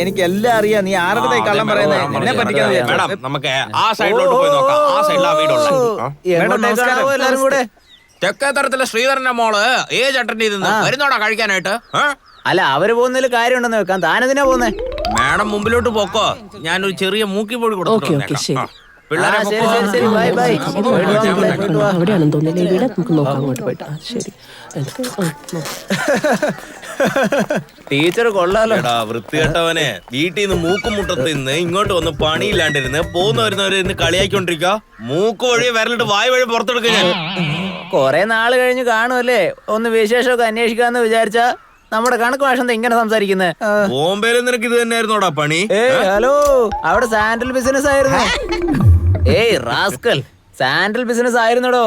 എനിക്കെല്ലാം അറിയാം. നീ ആരുടെ കള്ളം പറയുന്നത്? എന്നെ പറ്റിക്കാൻ നമുക്ക് ആ സൈഡിലോട്ട് പോയി നോക്കാം. ആ സൈഡിലാ വീടുള്ള എല്ലാരും കൂടെ. തെക്കേത്തരത്തിലെ ശ്രീധരന്റെ മോള് ഏജ് അറ്റൻഡ് ചെയ്ത് വരുന്നോടാ കഴിക്കാനായിട്ട്. അല്ല, അവര് പോകുന്നതിൽ കാര്യമുണ്ടെന്ന് വെക്കാൻ. താനെന്തിനാ പോന്നേ? മാഡം മുമ്പിലോട്ട് പോക്കോ, ഞാനൊരു ചെറിയ മൂക്കി പൊടി കൊടുത്തു. അവിടെയാണെന്ന് തോന്നില്ല. ഇവിടെ നമുക്ക് നോക്കാം, അങ്ങോട്ട് പോയിട്ട്. ശരി, ടീച്ചർ കൊള്ളാലോ. വൃത്തികെട്ടവനെ, വീട്ടിൽ നിന്ന് മൂക്കും മുട്ടത്ത് നിന്ന് ഇങ്ങോട്ട് വന്ന് പണിയില്ലാണ്ടിരുന്ന് പോകുന്ന വരുന്നവരെ ഇന്ന് കളിയാക്കിക്കൊണ്ടിരിക്കുക. മൂക്ക് വഴി വിരലിട്ട് വായു വഴി പുറത്തെടുക്കുക. ഞാൻ കൊറേ നാള് കഴിഞ്ഞ് കാണുമല്ലേ, ഒന്ന് വിശേഷമൊക്കെ അന്വേഷിക്കാന്ന് വിചാരിച്ചാ നമ്മുടെ കണക്ക് ഭാഷ ഇങ്ങനെ സംസാരിക്കുന്നത്. ബോംബെയിൽ നിനക്ക് ഇത് തന്നെയായിരുന്നോടാ പണി? ഹലോ, അവിടെ സാൻഡൽ ബിസിനസ് ആയിരുന്നു. ഏയ് റാസ്കൽ, സാൻഡൽ ബിസിനസ് ആയിരുന്നടോ.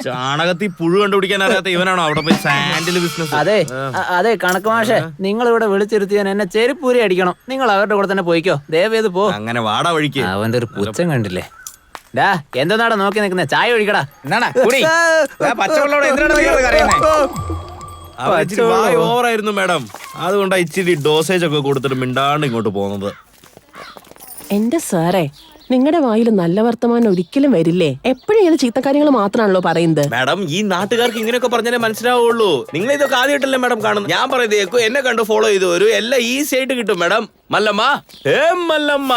ചാണകത്തിൽ പുഴു കണ്ടുപിടിക്കാൻ അറിയാത്ത ഇവനാണോ അവിടെ പോയി സാൻഡിൽ ബിസിനസ്? അതെ കണക്ക് മാഷെ, നിങ്ങൾ ഇവിടെ വിളിച്ചിരുത്തിയാൻ എന്നെ ചെരുപ്പൂരി അടിക്കണം. നിങ്ങൾ അവരുടെ കൂടെ തന്നെ പോയിക്കോ, ദയവേത് പോ. അങ്ങനെ വാടാ വഴിക്ക്. അവന്റെ ഒരു പുച്ഛം കണ്ടില്ലേ? എന്താണ് നോക്കി നിൽക്കുന്നേ? ചായ ഒഴിക്കടാ. ഓവറായിരുന്നു മാഡം, അതുകൊണ്ടാ ഇച്ചിരി ഡോസേജ് ഒക്കെ കൊടുത്തിട്ട് മിണ്ടാണ്ട് ഇങ്ങോട്ട് പോകുന്നത്. എന്റെ സാറേ, നിങ്ങളുടെ വായിൽ നല്ല വർത്തമാനം ഒരിക്കലും വരില്ലേ? എപ്പോഴും ഇങ്ങനെ ചീത്ത കാര്യങ്ങൾ മാത്രമാണല്ലോ പറയുന്നത്. മാഡം, ഈ നാട്ടുകാർക്ക് ഇങ്ങനെയൊക്കെ പറഞ്ഞാലേ മനസ്സിലാവുള്ളൂ. നിങ്ങൾ ഇതൊക്കെ ആദ്യമായിട്ടല്ലേ മാഡം കാണുന്നത്? ഞാൻ പറയുന്നത് എന്നെ കണ്ട് ഫോളോ ചെയ്ത് വരും, എല്ലാം ഈസി ആയിട്ട് കിട്ടും. മാഡം മല്ലമ്മ, മല്ലമ്മ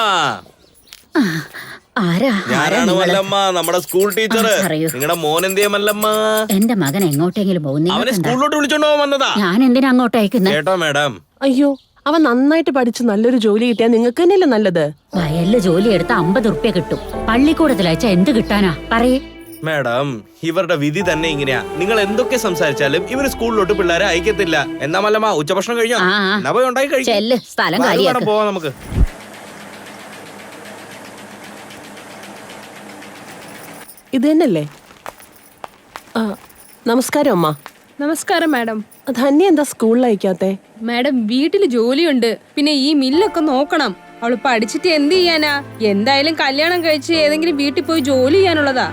ഞാനാണ് മല്ലമ്മ, നമ്മുടെ സ്കൂൾ ടീച്ചർ. നിങ്ങളുടെ മോൻ എന്തിയാ മല്ലമ്മ? എന്റെ മകൻ എങ്ങോട്ടെങ്കിലും പോകുന്നു. അവനെ സ്കൂളിലോട്ട് വിളിച്ചോണ്ട് പോകാൻ വന്നതാ. ഞാൻ എന്തിനാ അങ്ങോട്ട് അയക്കുന്നത്? കേട്ടോ മാഡം? അയ്യോ, അവൻ നന്നായിട്ട് പഠിച്ച് നല്ലൊരു ജോലി കിട്ടിയാൽ നിങ്ങൾക്ക് തന്നെയല്ലേ നല്ലത്. വയലില് ജോലി എടുത്ത 50 ഉറുപ്യ കിട്ടും. പള്ളിക്കൂടത്തിൽ അയച്ചാ എന്ത് കിട്ടാനാ പറയേ? മാഡം, ഇവരുടെ വിധി തന്നെ ഇങ്ങനെയാ. നിങ്ങൾ എന്തൊക്കെ സംസാരിച്ചാലും ഇവര് സ്കൂളിലോട്ട് പിള്ളേരെ അയക്കത്തില്ല. എന്നാ മല്ലമ്മ, ഉച്ചഭക്ഷണം കഴിഞ്ഞോ? ഉണ്ടായി കഴിച്ചു. സ്ഥലം കാലിയാക്ക്. പോവാം നമുക്ക്. ഇത് തന്നെയല്ലേ? നമസ്കാരം അമ്മ. നമസ്കാരം മാഡം. ധന്യ എന്താ സ്കൂളിൽ അയക്കാത്തെ? മാഡം, വീട്ടില് ജോലിയുണ്ട്, പിന്നെ ഈ മില്ലൊക്കെ നോക്കണം. അവള് പഠിച്ചിട്ട് എന്ത് ചെയ്യാനാ? എന്തായാലും കല്യാണം കഴിച്ച് ഏതെങ്കിലും വീട്ടിൽ പോയി ജോലി ചെയ്യാനുള്ളതാ.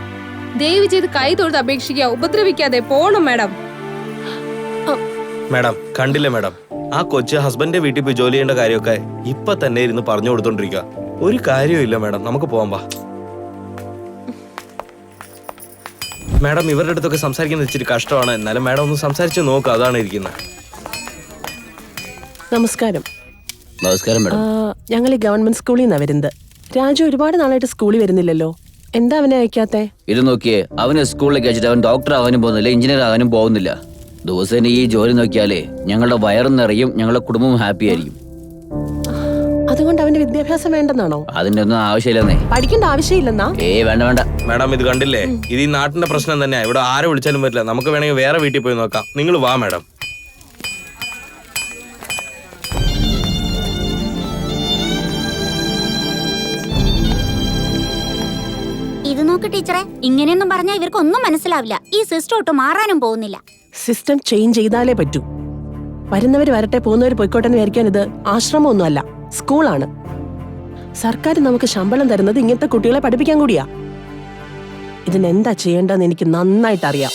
ദയവ് ചെയ്ത് കൈ തൊഴുത്ത് അപേക്ഷിക്കുക, ഉപദ്രവിക്കാതെ പോണം മാഡം. മാഡം കണ്ടില്ലേ മാഡം, ആ കൊച്ചു ഹസ്ബൻഡിന്റെ വീട്ടിൽ പോയി ജോലി ചെയ്യേണ്ട കാര്യമൊക്കെ ഇപ്പൊ തന്നെ ഇരുന്ന് പറഞ്ഞു കൊടുത്തോണ്ടിരിക്കുക. ഒരു കാര്യമില്ല മാഡം, നമുക്ക് പോവാം. വാ മാഡം, ഇവരുടെ അടുത്തൊക്കെ സംസാരിക്കുന്നത് ഇച്ചിരി കഷ്ടമാണ്. എന്നാലും മാഡം ഒന്ന് സംസാരിച്ച് നോക്കുക, അതാണ് ഇരിക്കുന്നത്. നമസ്കാരം. നമസ്കാരം മാഡം. ഞങ്ങൾ ഈ ഗവൺമെന്റ് സ്കൂളിൽ നിന്നാണ് വരുന്നത്. രാജു ഒരുപാട് നാളായിട്ട് സ്കൂളിൽ വരുന്നില്ലല്ലോ, എന്താ അവനെ അയക്കാത്തെ? ഇത് നോക്കിയേ, അവന് സ്കൂളിലേക്ക് അയച്ചിട്ട് അവൻ ഡോക്ടർ ആകാനും പോകുന്നില്ല, എഞ്ചിനീയർ ആകാനും പോകുന്നില്ല. ദിവസേന ഈ ജോലി നോക്കിയാലേ ഞങ്ങളുടെ വയറും നിറയും, ഞങ്ങളുടെ കുടുംബവും ഹാപ്പി ആയിരിക്കും. അതുകൊണ്ട് അവന്റെ വിദ്യാഭ്യാസം വേണ്ടെന്നാണോ? അതിന്റെ ഒന്നും ആവശ്യമില്ലെന്നേ. പഠിക്കേണ്ട ആവശ്യമില്ലെന്നാ? വേണ്ട വേണ്ട. മാഡം, ഇത് കണ്ടില്ലേ, ഇത് ഈ നാട്ടിന്റെ പ്രശ്നം തന്നെയാ. ഇവിടെ ആരെ വിളിച്ചാലും പറ്റില്ല. നമുക്ക് വേണമെങ്കിൽ വേറെ വീട്ടിൽ പോയി നോക്കാം. നിങ്ങൾ വാ മാഡം. ഇത് നോക്ക് ടീച്ചറെ, ഇങ്ങനെയൊന്നും പറഞ്ഞാൽ ഇവർക്കൊന്നും മനസ്സിലാവില്ല. ഈ സിസ്റ്റം ഒട്ടും മാറാനും പോകുന്നില്ല. സിസ്റ്റം ചേഞ്ച് ചെയ്താലേ പറ്റൂ. വരുന്നവര് വരട്ടെ, പോകുന്നവര് പൊയ്ക്കോട്ടെ എന്ന് വിചാരിക്കാൻ ഇത് ആശ്രമമൊന്നുമല്ല, സ്കൂളാണ്. സർക്കാർ നമുക്ക് ശമ്പളം തരുന്നത് ഇങ്ങനത്തെ കുട്ടികളെ പഠിപ്പിക്കാൻ കൂടിയാ. ഇതിനെന്താ ചെയ്യേണ്ടതെന്ന് എനിക്ക് നന്നായിട്ട് അറിയാം.